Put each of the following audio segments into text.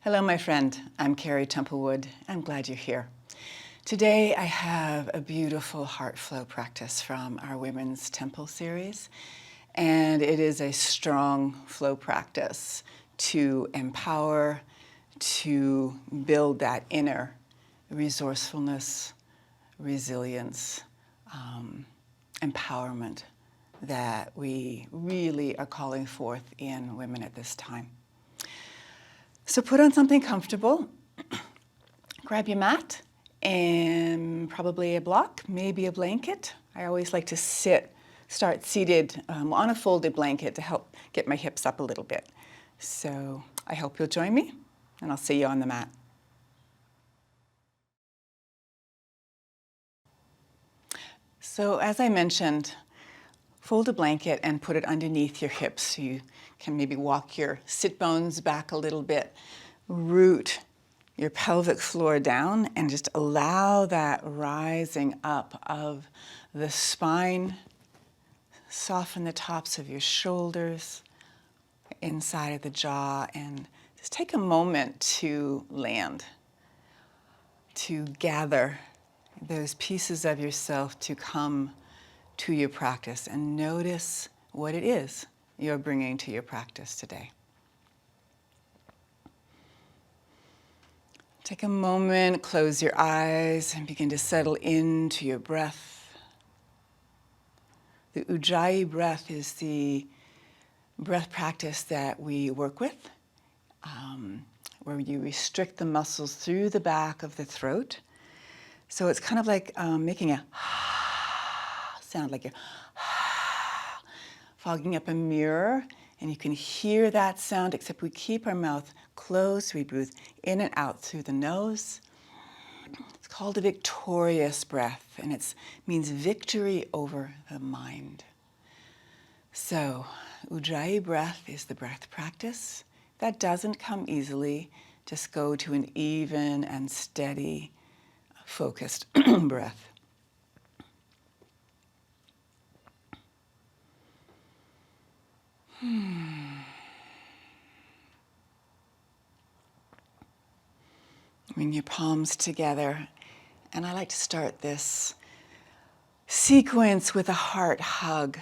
Hello, my friend. I'm Carrie Templewood. I'm glad you're here. Today, I have a beautiful heart flow practice from our Women's Temple series, and it is a strong flow practice to empower, to build that inner resourcefulness, resilience, empowerment that we really are calling forth in women at this time. So put on something comfortable, grab your mat and probably a block, maybe a blanket. I always like to start seated on a folded blanket to help get my hips up a little bit. So I hope you'll join me, and I'll see you on the mat. So as I mentioned, fold a blanket and put it underneath your hips so you can maybe walk your sit bones back a little bit, root your pelvic floor down, and just allow that rising up of the spine. Soften the tops of your shoulders, inside of the jaw, and just take a moment to land, to gather those pieces of yourself to come to your practice and notice what it is you're bringing to your practice today. Take a moment, close your eyes, and begin to settle into your breath. The Ujjayi breath is the breath practice that we work with, where you restrict the muscles through the back of the throat. So it's kind of like making a sound, like you're fogging up a mirror, and you can hear that sound, except we keep our mouth closed. We breathe in and out through the nose. It's called a victorious breath, and it means victory over the mind. So Ujjayi breath is the breath practice. That doesn't come easily. Just go to an even and steady, focused breath. Bring your palms together, and I like to start this sequence with a heart hug,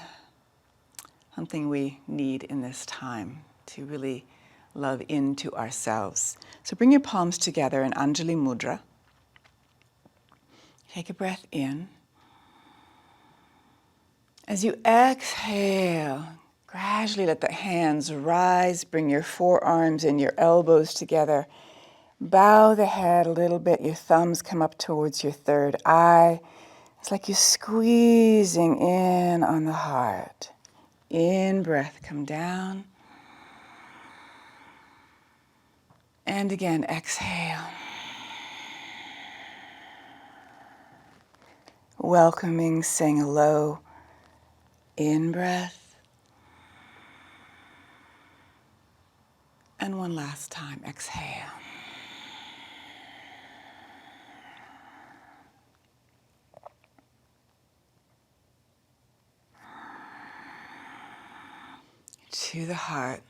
something we need in this time to really love into ourselves. So bring your palms together in Anjali Mudra. Take a breath in. As you exhale, gradually let the hands rise, bring your forearms and your elbows together. Bow the head a little bit, your thumbs come up towards your third eye. It's like you're squeezing in on the heart. In breath, come down. And again, exhale. Welcoming, saying hello. In breath. And one last time, exhale. To the heart,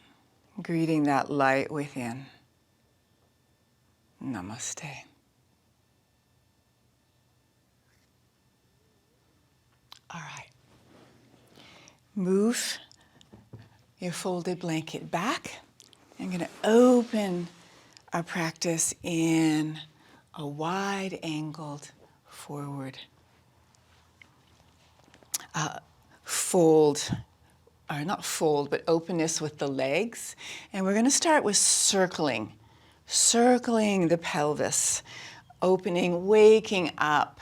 greeting that light within. Namaste. All right. Move your folded blanket back. I'm going to open our practice in a wide-angled forward fold, or not fold, but openness with the legs. And we're going to start with circling the pelvis, opening, waking up.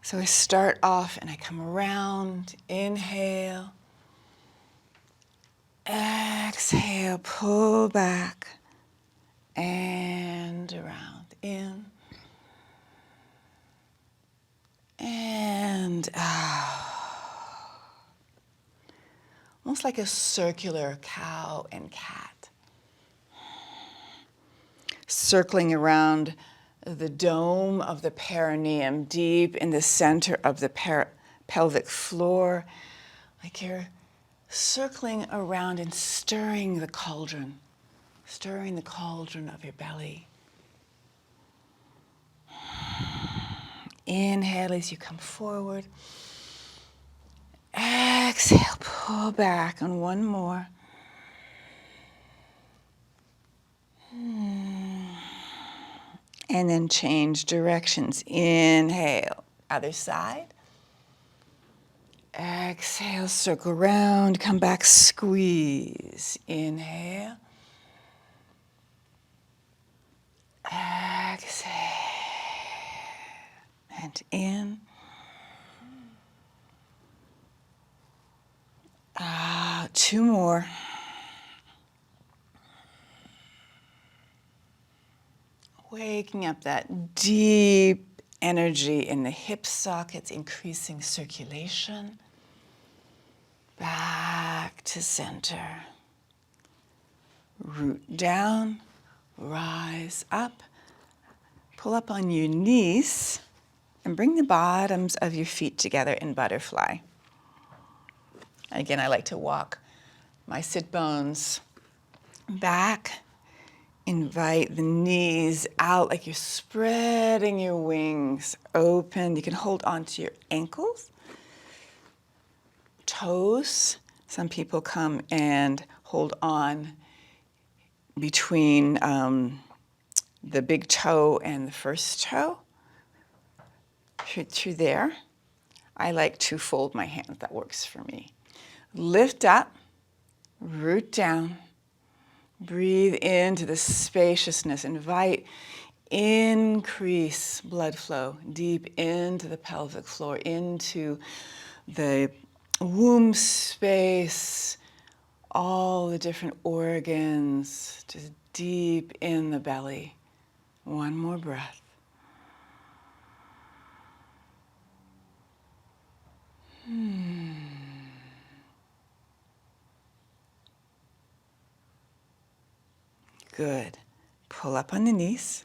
So I start off and I come around, inhale, exhale, pull back, and around, in, and out. Almost like a circular cow and cat. Circling around the dome of the perineum, deep in the center of the pelvic floor, like you're circling around and stirring the cauldron stirring the cauldron of your belly. Inhale as you come forward. Exhale, pull back on one more. And then change directions. Inhale, other side. Exhale, circle around, come back, squeeze. Inhale. Exhale. And in. Out. Two more. Waking up that deep energy in the hip sockets, increasing circulation. Back to center. Root down, rise up, pull up on your knees, and bring the bottoms of your feet together in butterfly. Again, I like to walk my sit bones back. Invite the knees out like you're spreading your wings open. You can hold onto your ankles, toes. Some people come and hold on between the big toe and the first toe. Through there. I like to fold my hands. That works for me. Lift up, root down. Breathe into the spaciousness. Invite increase blood flow deep into the pelvic floor, into the womb space, all the different organs, just deep in the belly. One more breath. Good. Pull up on the knees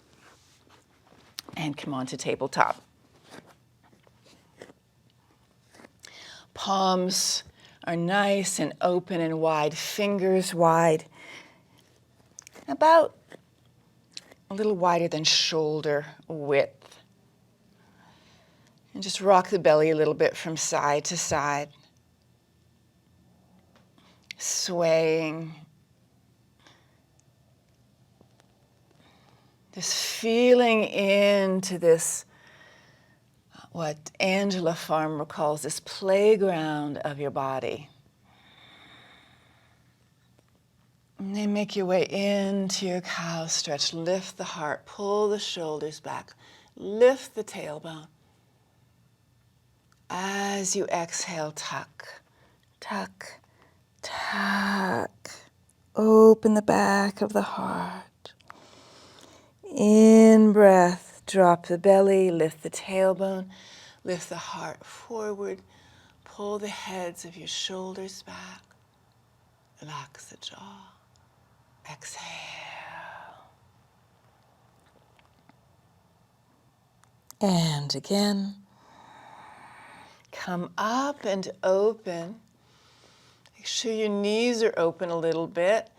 and come on to tabletop. Palms are nice and open and wide, fingers wide, about a little wider than shoulder width. And just rock the belly a little bit from side to side, swaying. Just feeling into this, what Angela Farmer calls this playground of your body. And then make your way into your cow stretch. Lift the heart, pull the shoulders back, lift the tailbone. As you exhale, tuck, tuck, tuck. Open the back of the heart. In breath, drop the belly, lift the tailbone, lift the heart forward, pull the heads of your shoulders back, relax the jaw, exhale. And again, come up and open. Make sure your knees are open a little bit.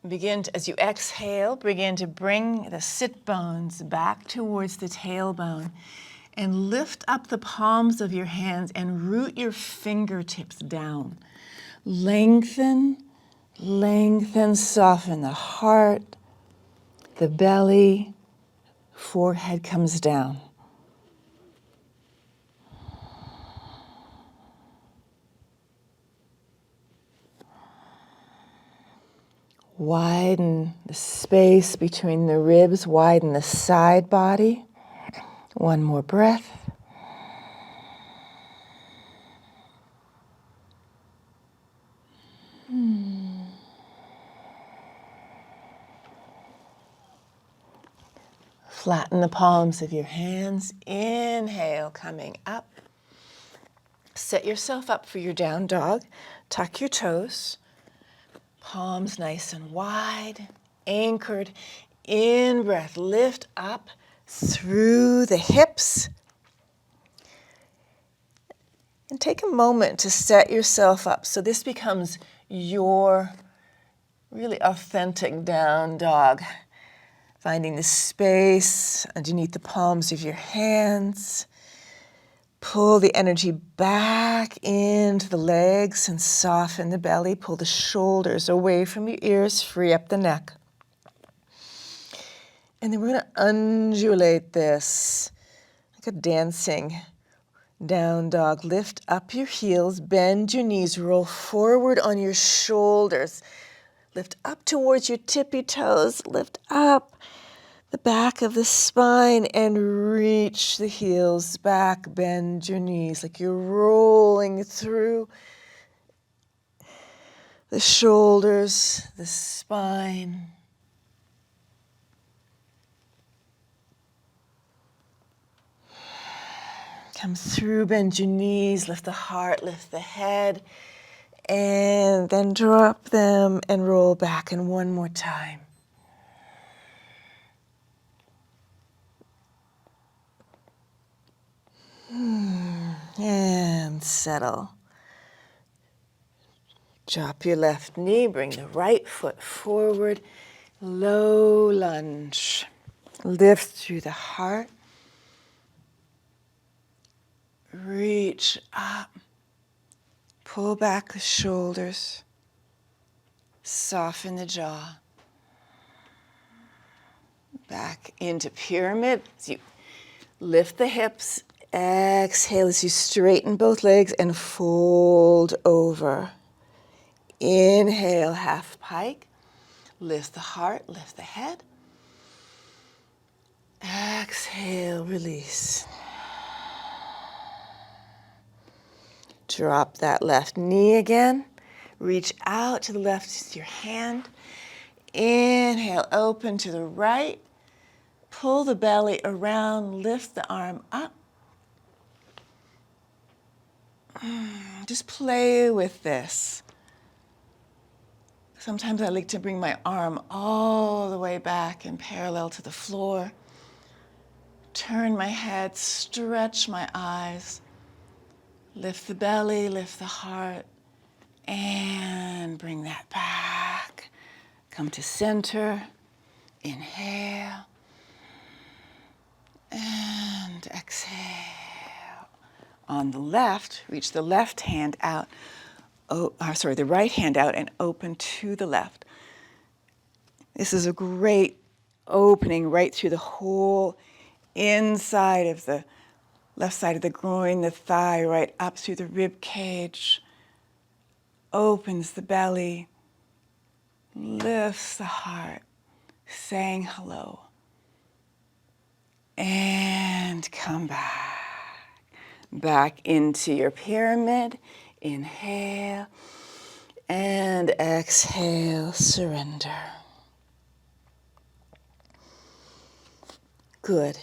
Begin to, as you exhale, begin to bring the sit bones back towards the tailbone and lift up the palms of your hands and root your fingertips down. Lengthen, lengthen, soften the heart, the belly, forehead comes down. Widen the space between the ribs, widen the side body. One more breath. Flatten the palms of your hands. Inhale, coming up. Set yourself up for your down dog. Tuck your toes. Palms nice and wide, anchored. In breath, lift up through the hips. And take a moment to set yourself up so this becomes your really authentic down dog. Finding the space underneath the palms of your hands. Pull the energy back into the legs and soften the belly. Pull the shoulders away from your ears, free up the neck. And then we're going to undulate this like a dancing down dog. Lift up your heels, bend your knees, roll forward on your shoulders. Lift up towards your tippy toes, lift up the back of the spine and reach the heels back, bend your knees like you're rolling through the shoulders, the spine. Come through, bend your knees, lift the heart, lift the head, and then drop them and roll back. And one more time. And settle. Drop your left knee, bring the right foot forward, low lunge. Lift through the heart. Reach up. Pull back the shoulders. Soften the jaw. Back into pyramid. As you lift the hips. Exhale as you straighten both legs and fold over. Inhale, half pike. Lift the heart, lift the head. Exhale, release. Drop that left knee again. Reach out to the left with your hand. Inhale, open to the right. Pull the belly around, lift the arm up. Just play with this. Sometimes I like to bring my arm all the way back and parallel to the floor. Turn my head, stretch my eyes. Lift the belly, lift the heart, and bring that back. Come to center. Inhale. And exhale. On the left, reach the left hand out. The right hand out and open to the left. This is a great opening right through the whole inside of the left side of the groin, the thigh, right up through the rib cage. Opens the belly, lifts the heart, saying hello. And come back into your pyramid. Inhale and exhale, surrender. Good.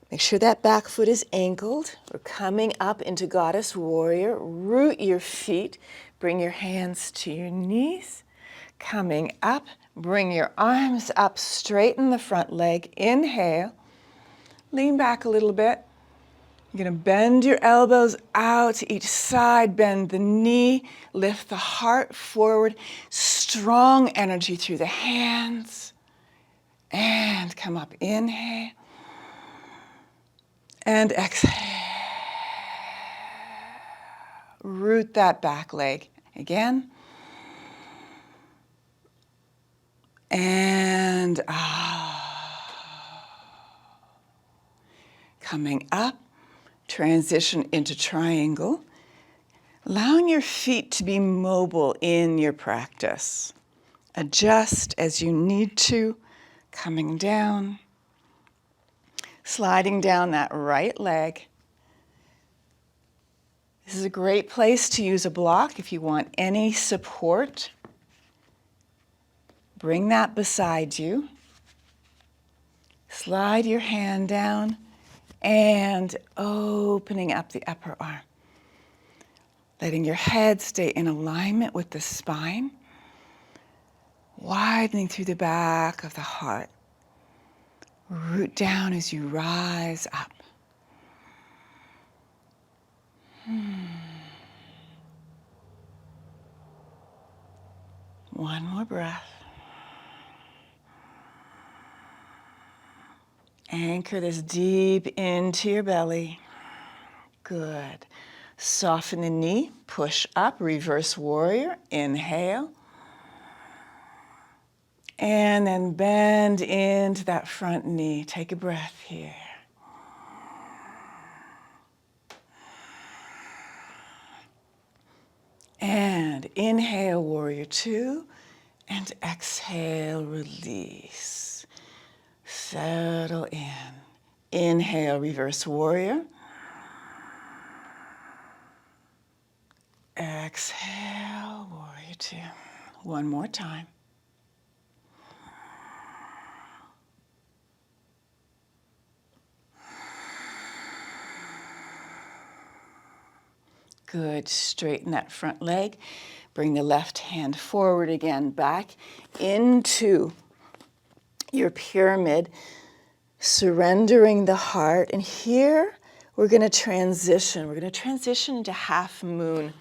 Make sure that back foot is ankled. We're coming up into Goddess Warrior. Root your feet. Bring your hands to your knees. Coming up, bring your arms up, straighten the front leg. Inhale. Lean back a little bit. You're going to bend your elbows out to each side, bend the knee, lift the heart forward, strong energy through the hands, and come up. Inhale, and exhale. Root that back leg again, and coming up. Transition into triangle, allowing your feet to be mobile in your practice. Adjust as you need to, coming down, sliding down that right leg. This is a great place to use a block if you want any support. Bring that beside you. Slide your hand down. And opening up the upper arm. Letting your head stay in alignment with the spine. Widening through the back of the heart. Root down as you rise up. One more breath. Anchor this deep into your belly. Good. Soften the knee, push up, reverse warrior, inhale. And then bend into that front knee. Take a breath here. And inhale, warrior two, and exhale, release. Settle in. Inhale, reverse warrior. Exhale, warrior two. One more time. Good. Straighten that front leg. Bring the left hand forward again, back into your pyramid, surrendering the heart. And here we're going to transition. We're going to transition into half moon.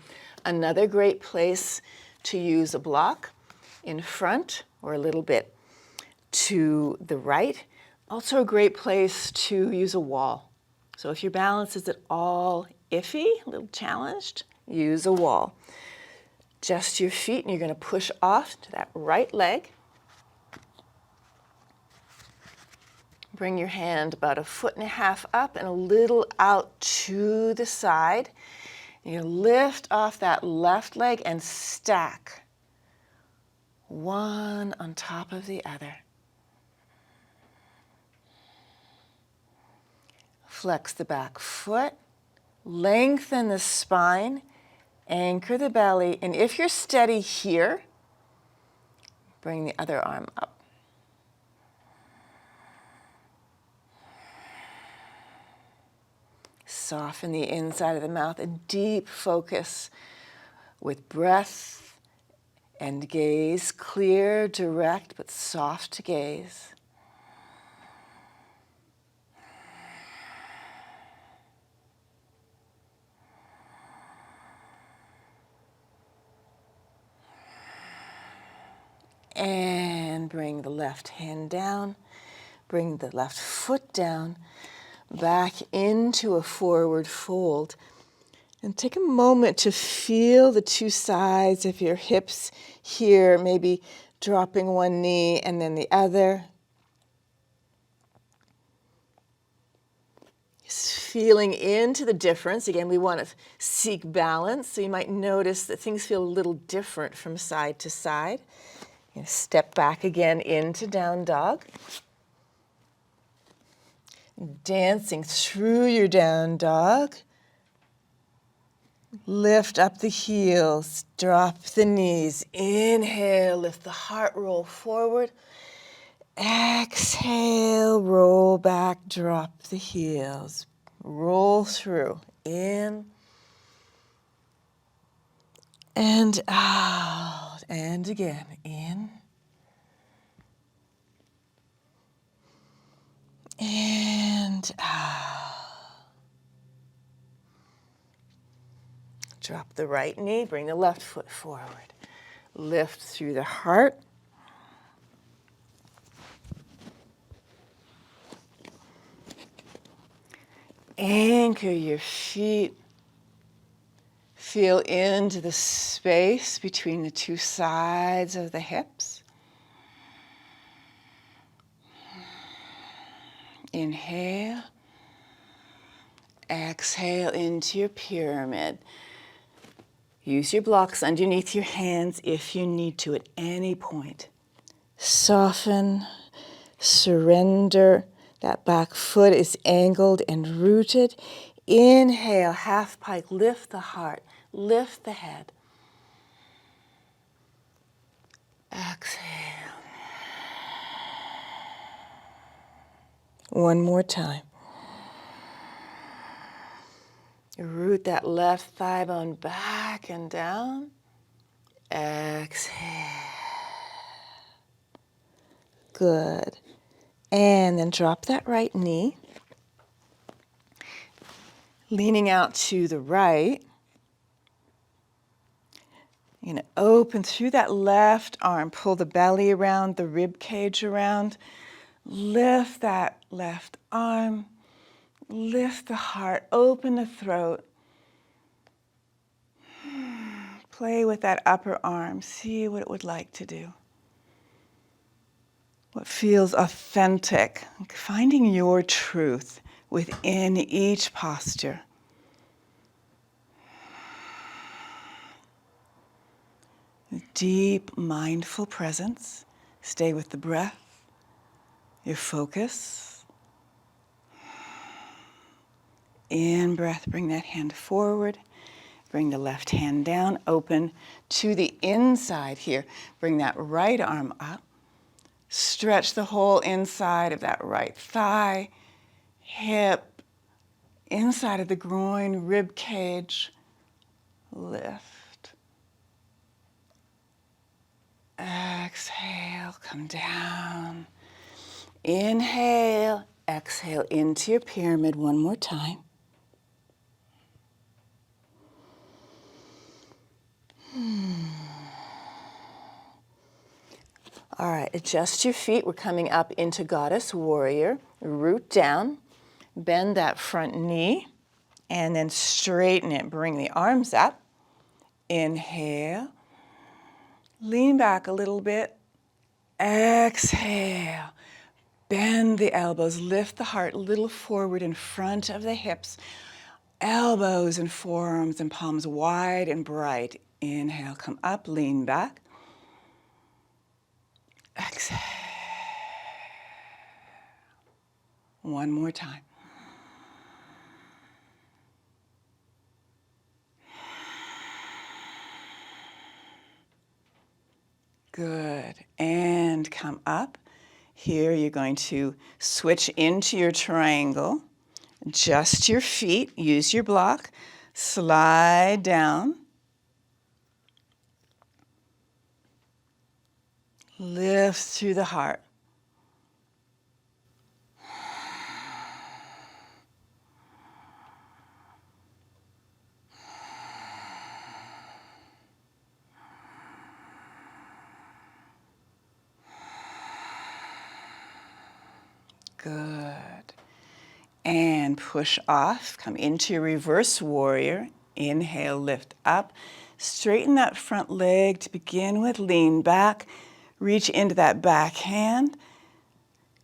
Another great place to use a block in front or a little bit to the right. Also a great place to use a wall. So if your balance is at all iffy, a little challenged, use a wall. Just your feet, and you're going to push off to that right leg. Bring your hand about 1.5 feet up and a little out to the side. You lift off that left leg and stack one on top of the other. Flex the back foot, lengthen the spine, anchor the belly, and if you're steady here, bring the other arm up. Soften the inside of the mouth, a deep focus with breath and gaze, clear, direct, but soft gaze. And bring the left hand down, bring the left foot down, back into a forward fold. And take a moment to feel the two sides of your hips here, maybe dropping one knee and then the other. Just feeling into the difference. Again, we want to seek balance, so you might notice that things feel a little different from side to side. Step back again into down dog. Dancing through your down dog. Lift up the heels, drop the knees. Inhale, lift the heart, roll forward. Exhale, roll back, drop the heels. Roll through, in and out, and again, in and out. Drop the right knee, bring the left foot forward. Lift through the heart. Anchor your feet. Feel into the space between the two sides of the hips. Inhale. Exhale into your pyramid. Use your blocks underneath your hands if you need to at any point. Soften, surrender. That back foot is angled and rooted. Inhale, half pike, lift the heart, lift the head. Exhale. One more time. Root that left thigh bone back and down. Exhale. Good. And then drop that right knee. Leaning out to the right. You're going to open through that left arm. Pull the belly around, the rib cage around. Lift that left arm, lift the heart, open the throat. Play with that upper arm, see what it would like to do. What feels authentic, finding your truth within each posture. Deep, mindful presence. Stay with the breath, your focus. In breath, bring that hand forward. Bring the left hand down, open to the inside here. Bring that right arm up. Stretch the whole inside of that right thigh, hip, inside of the groin, rib cage. Lift. Exhale, come down. Inhale, exhale into your pyramid one more time. All right, adjust your feet. We're coming up into Goddess Warrior. Root down, bend that front knee, and then straighten it. Bring the arms up. Inhale. Lean back a little bit. Exhale. Bend the elbows. Lift the heart a little forward in front of the hips. Elbows and forearms and palms wide and bright. Inhale, come up, lean back. Exhale. One more time. Good. And come up. Here you're going to switch into your triangle. Adjust your feet. Use your block. Slide down. Lift through the heart. Good. And push off. Come into your reverse warrior. Inhale, lift up. Straighten that front leg to begin with. Lean back. Reach into that back hand.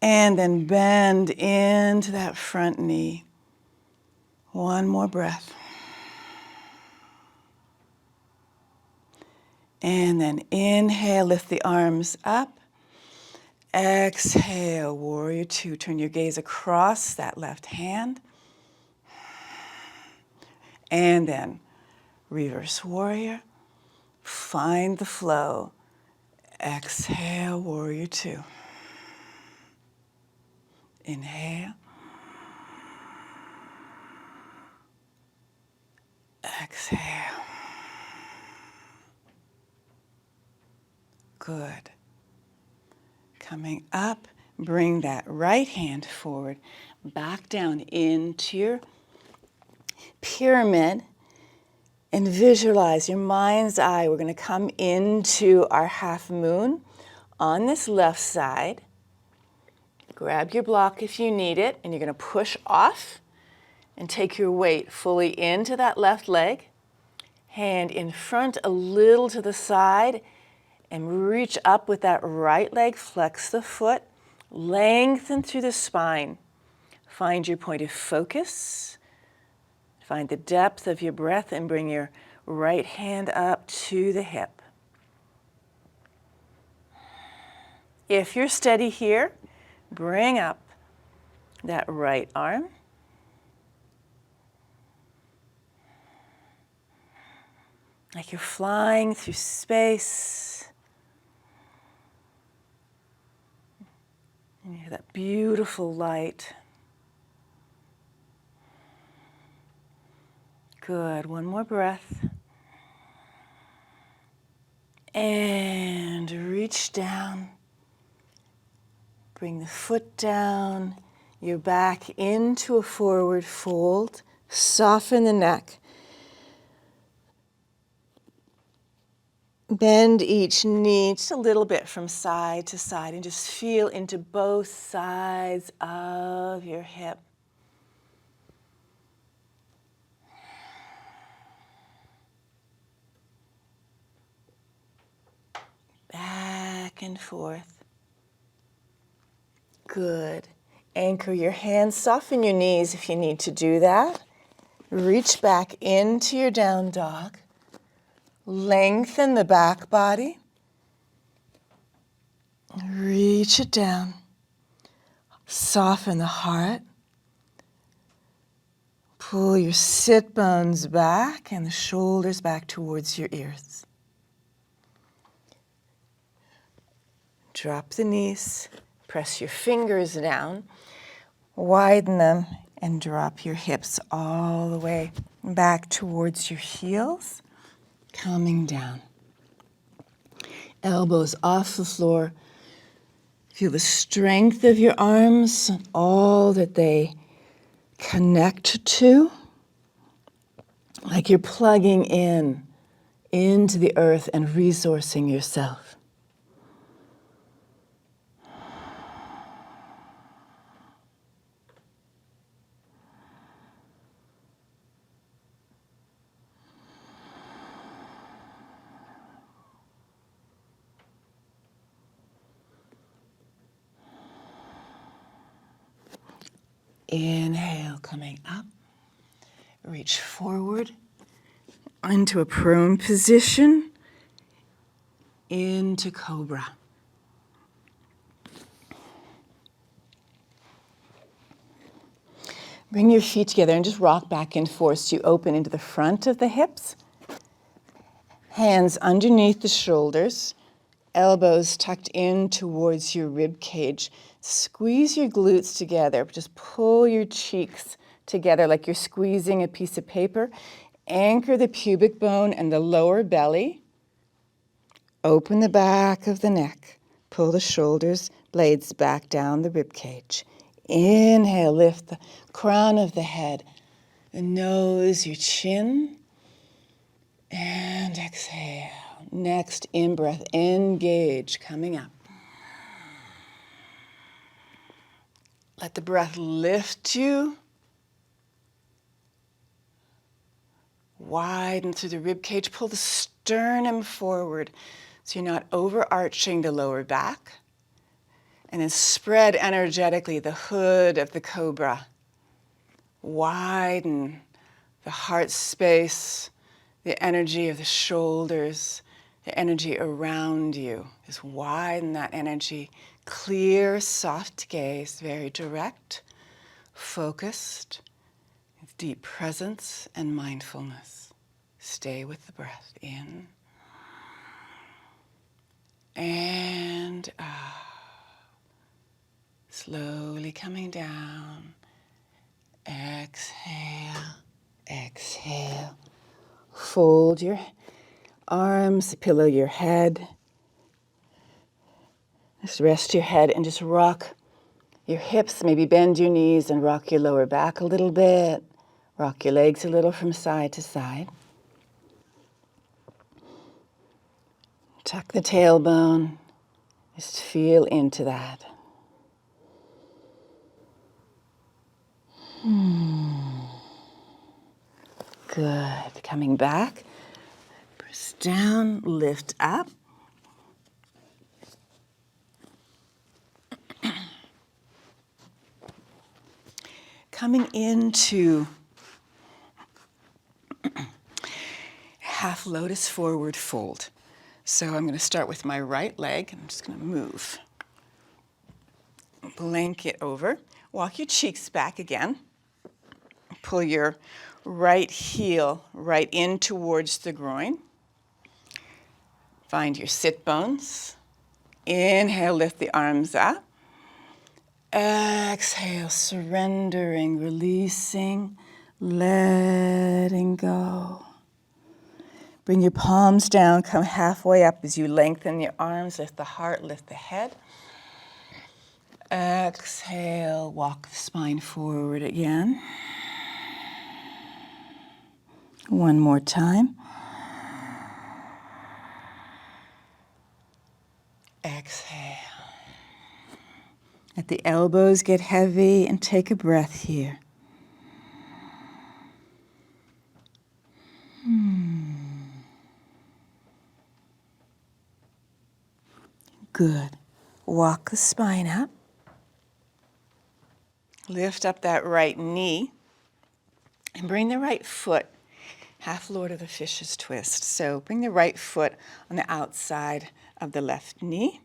And then bend into that front knee. One more breath. And then inhale, lift the arms up. Exhale, warrior two. Turn your gaze across that left hand. And then reverse warrior. Find the flow. Exhale, warrior two. Inhale. Exhale. Good. Coming up, bring that right hand forward, back down into your pyramid, and visualize your mind's eye. We're going to come into our half moon on this left side. Grab your block if you need it, and you're going to push off and take your weight fully into that left leg. Hand in front a little to the side, and reach up with that right leg. Flex the foot. Lengthen through the spine. Find your point of focus. Find the depth of your breath and bring your right hand up to the hip. If you're steady here, bring up that right arm. Like you're flying through space. And you hear that beautiful light. Good. One more breath. And reach down. Bring the foot down. Your back into a forward fold. Soften the neck. Bend each knee just a little bit from side to side and just feel into both sides of your hip. Back and forth. Good. Anchor your hands, soften your knees if you need to do that. Reach back into your down dog. Lengthen the back body. Reach it down. Soften the heart. Pull your sit bones back and the shoulders back towards your ears. Drop the knees. Press your fingers down. Widen them and drop your hips all the way back towards your heels. Coming down. Elbows off the floor. Feel the strength of your arms, all that they connect to. Like you're plugging into the earth and resourcing yourself. Inhale, coming up. Reach forward into a prone position, into cobra. Bring your feet together and just rock back and forth so you open into the front of the hips. Hands underneath the shoulders, elbows tucked in towards your rib cage. Squeeze your glutes together. Just pull your cheeks together like you're squeezing a piece of paper. Anchor the pubic bone and the lower belly. Open the back of the neck. Pull the shoulders, blades back down the rib cage. Inhale, lift the crown of the head, the nose, your chin. And exhale. Next in-breath, engage, coming up. Let the breath lift you. Widen through the rib cage. Pull the sternum forward so you're not overarching the lower back. And then spread energetically the hood of the cobra. Widen the heart space, the energy of the shoulders, the energy around you. Just widen that energy. Clear, soft gaze, very direct, focused, with deep presence and mindfulness. Stay with the breath in and out. Slowly coming down. Exhale, exhale. Fold your arms, pillow your head. Just rest your head and just rock your hips. Maybe bend your knees and rock your lower back a little bit. Rock your legs a little from side to side. Tuck the tailbone. Just feel into that. Good. Coming back. Press down, lift up. Coming into half lotus forward fold. So I'm going to start with my right leg. I'm just going to move. Blanket over. Walk your cheeks back again. Pull your right heel right in towards the groin. Find your sit bones. Inhale, lift the arms up. Exhale, surrendering, releasing, letting go. Bring your palms down, come halfway up as you lengthen your arms, lift the heart, lift the head. Exhale, walk the spine forward again. One more time. Let the elbows get heavy and take a breath here. Good. Walk the spine up. Lift up that right knee and bring the right foot half Lord of the Fish's twist. So bring the right foot on the outside of the left knee.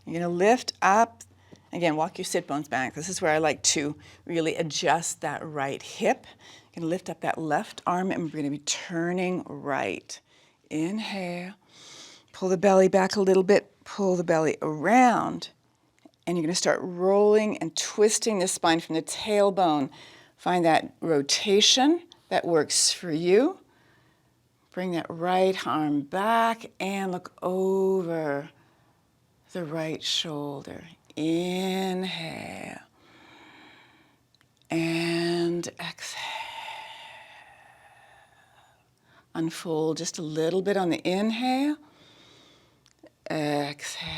You're going to lift up. Again, walk your sit bones back. This is where I like to really adjust that right hip. You're going to lift up that left arm and we're going to be turning right. Inhale. Pull the belly back a little bit. Pull the belly around. And you're going to start rolling and twisting the spine from the tailbone. Find that rotation that works for you. Bring that right arm back and look over the right shoulder. Inhale. And exhale. Unfold just a little bit on the inhale. Exhale.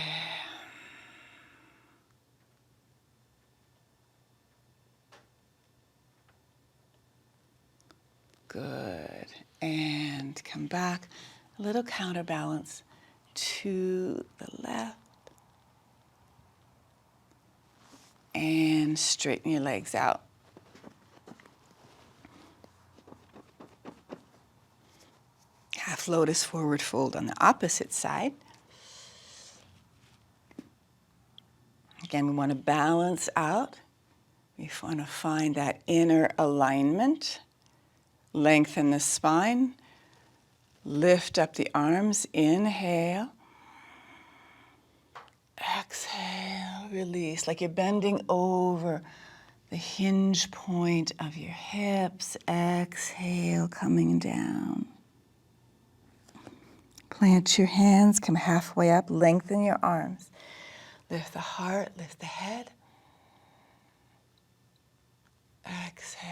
Good. And come back. A little counterbalance to the left. And straighten your legs out. Half lotus forward fold on the opposite side. Again, we want to balance out. We want to find that inner alignment. Lengthen the spine. Lift up the arms. Inhale. Exhale. Release. Like you're bending over the hinge point of your hips. Exhale. Coming down. Plant your hands. Come halfway up. Lengthen your arms. Lift the heart. Lift the head. Exhale.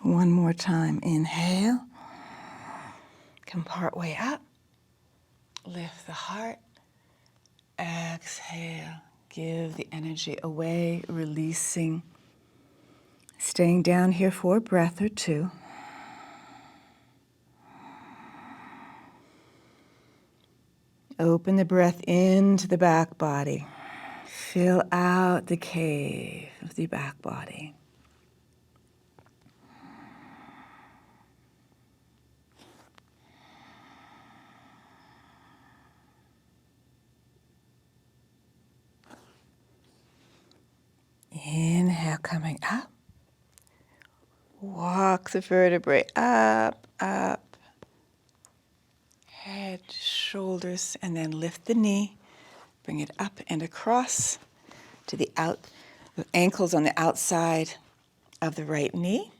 One more time. Inhale. Come part way up. Lift the heart. Exhale. Give the energy away, releasing. Staying down here for a breath or two. Open the breath into the back body. Fill out the cave of the back body. Inhale, coming up. Walk the vertebrae up, up. Head, shoulders, and then lift the knee. Bring it up and across to the ankles on the outside of the right knee.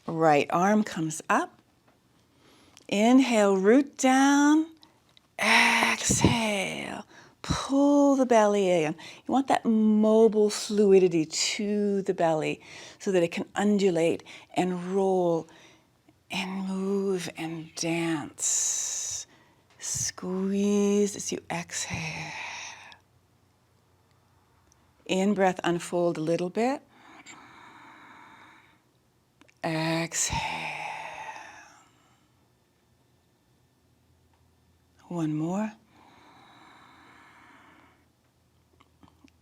Right arm comes up. Inhale, root down. Exhale. Pull the belly in. You want that mobile fluidity to the belly so that it can undulate and roll and move and dance. Squeeze as you exhale. In breath, unfold a little bit. Exhale. One more.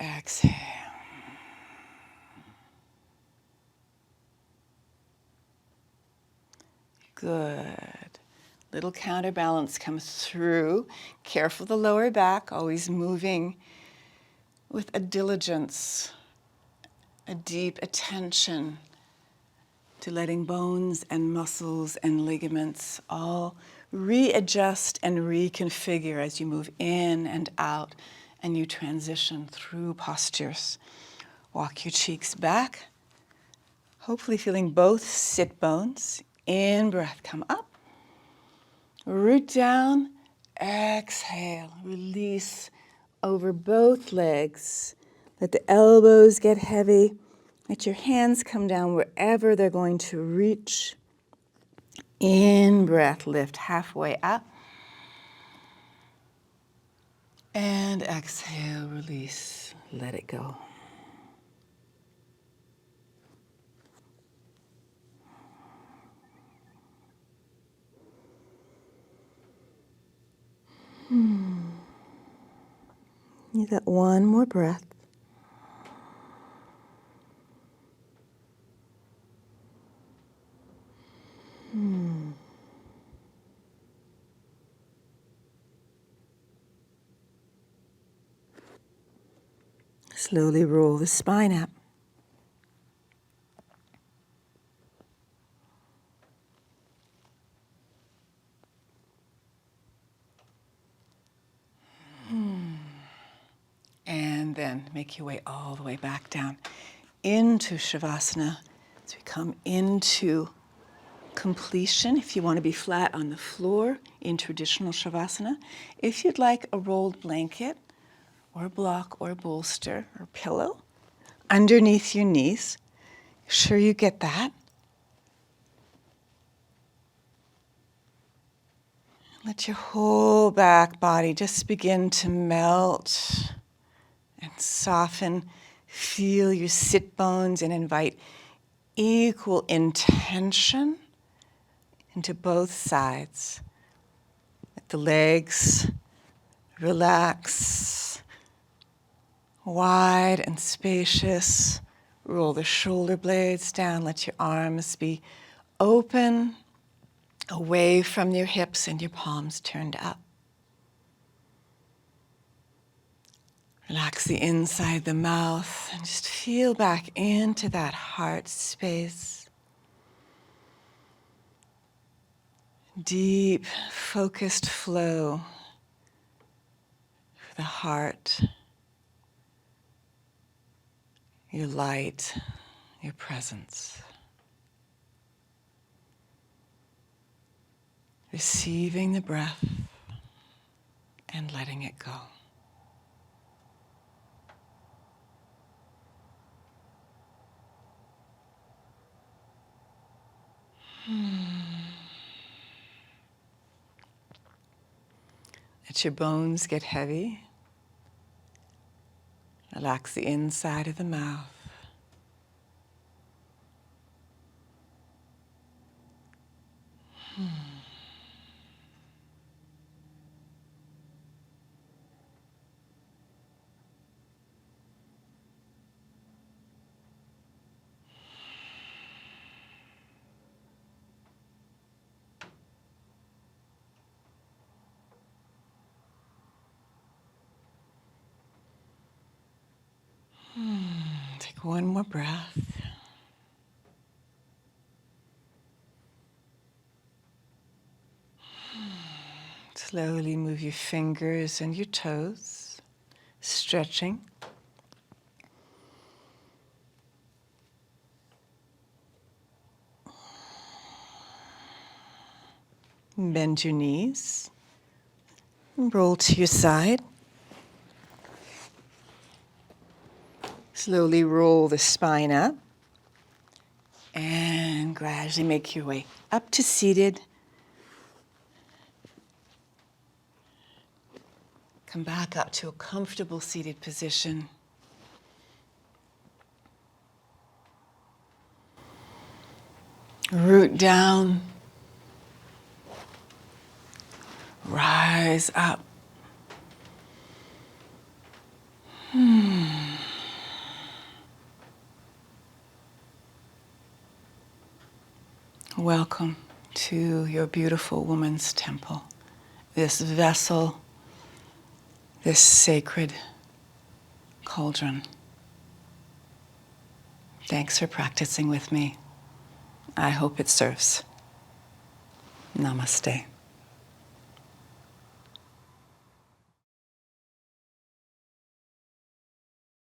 Exhale. Good. Little counterbalance comes through. Careful the lower back, always moving with a diligence, a deep attention to letting bones and muscles and ligaments all readjust and reconfigure as you move in and out and you transition through postures. Walk your cheeks back, hopefully feeling both sit bones. In breath, come up. Root down, exhale, release over both legs. Let the elbows get heavy. Let your hands come down wherever they're going to reach. In breath, lift halfway up. And exhale, release, let it go. You got one more breath. Slowly roll the spine up. And then make your way all the way back down into Shavasana as we come into completion. If you want to be flat on the floor in traditional Shavasana, if you'd like a rolled blanket or a block or a bolster or pillow underneath your knees, sure you get that. Let your whole back body just begin to melt and soften. Feel your sit bones and invite equal intention into both sides. Let the legs relax, wide and spacious. Roll the shoulder blades down. Let your arms be open, away from your hips and your palms turned up. Relax the inside the mouth and just feel back into that heart space. Deep, focused flow for the heart, your light, your presence. Receiving the breath and letting it go. Let your bones get heavy. Relax the inside of the mouth. Take one more breath. Slowly move your fingers and your toes, stretching. Bend your knees. Roll to your side. Slowly roll the spine up. And gradually make your way up to seated. Come back up to a comfortable seated position. Root down. Rise up. Welcome to your beautiful woman's temple, this vessel, this sacred cauldron. Thanks for practicing with me. I hope it serves. Namaste.